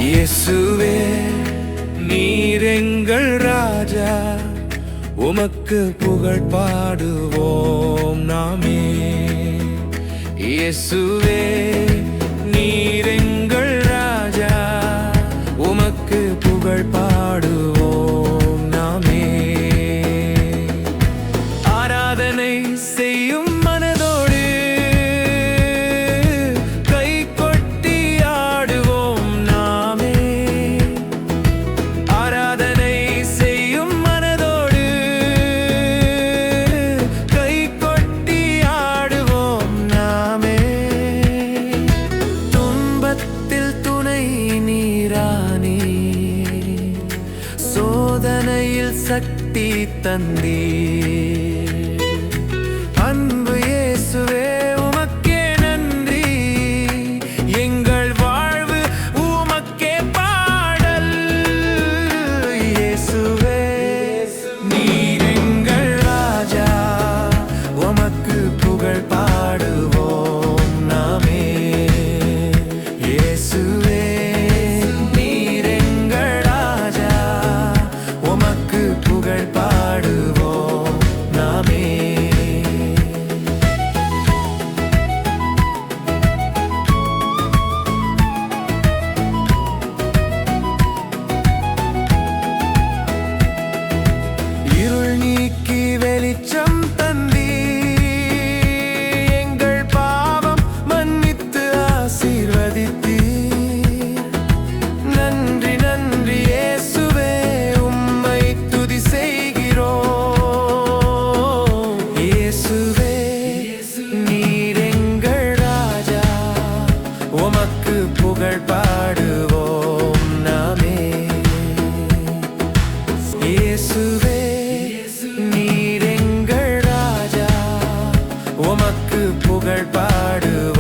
இயேசுவே நீர் எங்கள் ராஜா, உமக்கு புகழ் பாடுவோம் நாமே. இயேசுவே நீர் எங்கள் ராஜா, உமக்கு புகழ் பாடுவோம் நாமே. ஆராதனை செய்யும் மனதோடு கை கொட்டி ஆடுவோம் நாமே. ஆராதனை செய்யும் மனதோடு கை கொட்டி ஆடுவோம் நாமே. துன்பத்தில் துணை நீரானே, சோதனையில் சக்தி தந்தீர். அன்பு இயேசுவே உமக்கே நன்றி, எங்கள் வாழ்வு உமக்கே பாடல். இயேசுவே நீர் எங்கள் ராஜா, உமக்கு புகழ் பாடுவோம் நாமே. இயேசுவே நீர் எங்கள் ராஜா, உமக்கு புகழ் பாடுவோம் நாமே. இருள் நீக்கி வெளிச்சம் தந்தீர், எங்கள் பாவம் மன்னித்து ஆசீர்வதித்தீர். நன்றி நன்றி இயேசுவே, உம்மை துதி செய்கிறோம். இயேசுவே நீர் எங்கள் ராஜா, உமக்கு புகழ் பாடுவோம் நாமே. இயேசுவே நீர் எங்கள் ராஜா, உமக்கு புகழ் பாடுவோம்.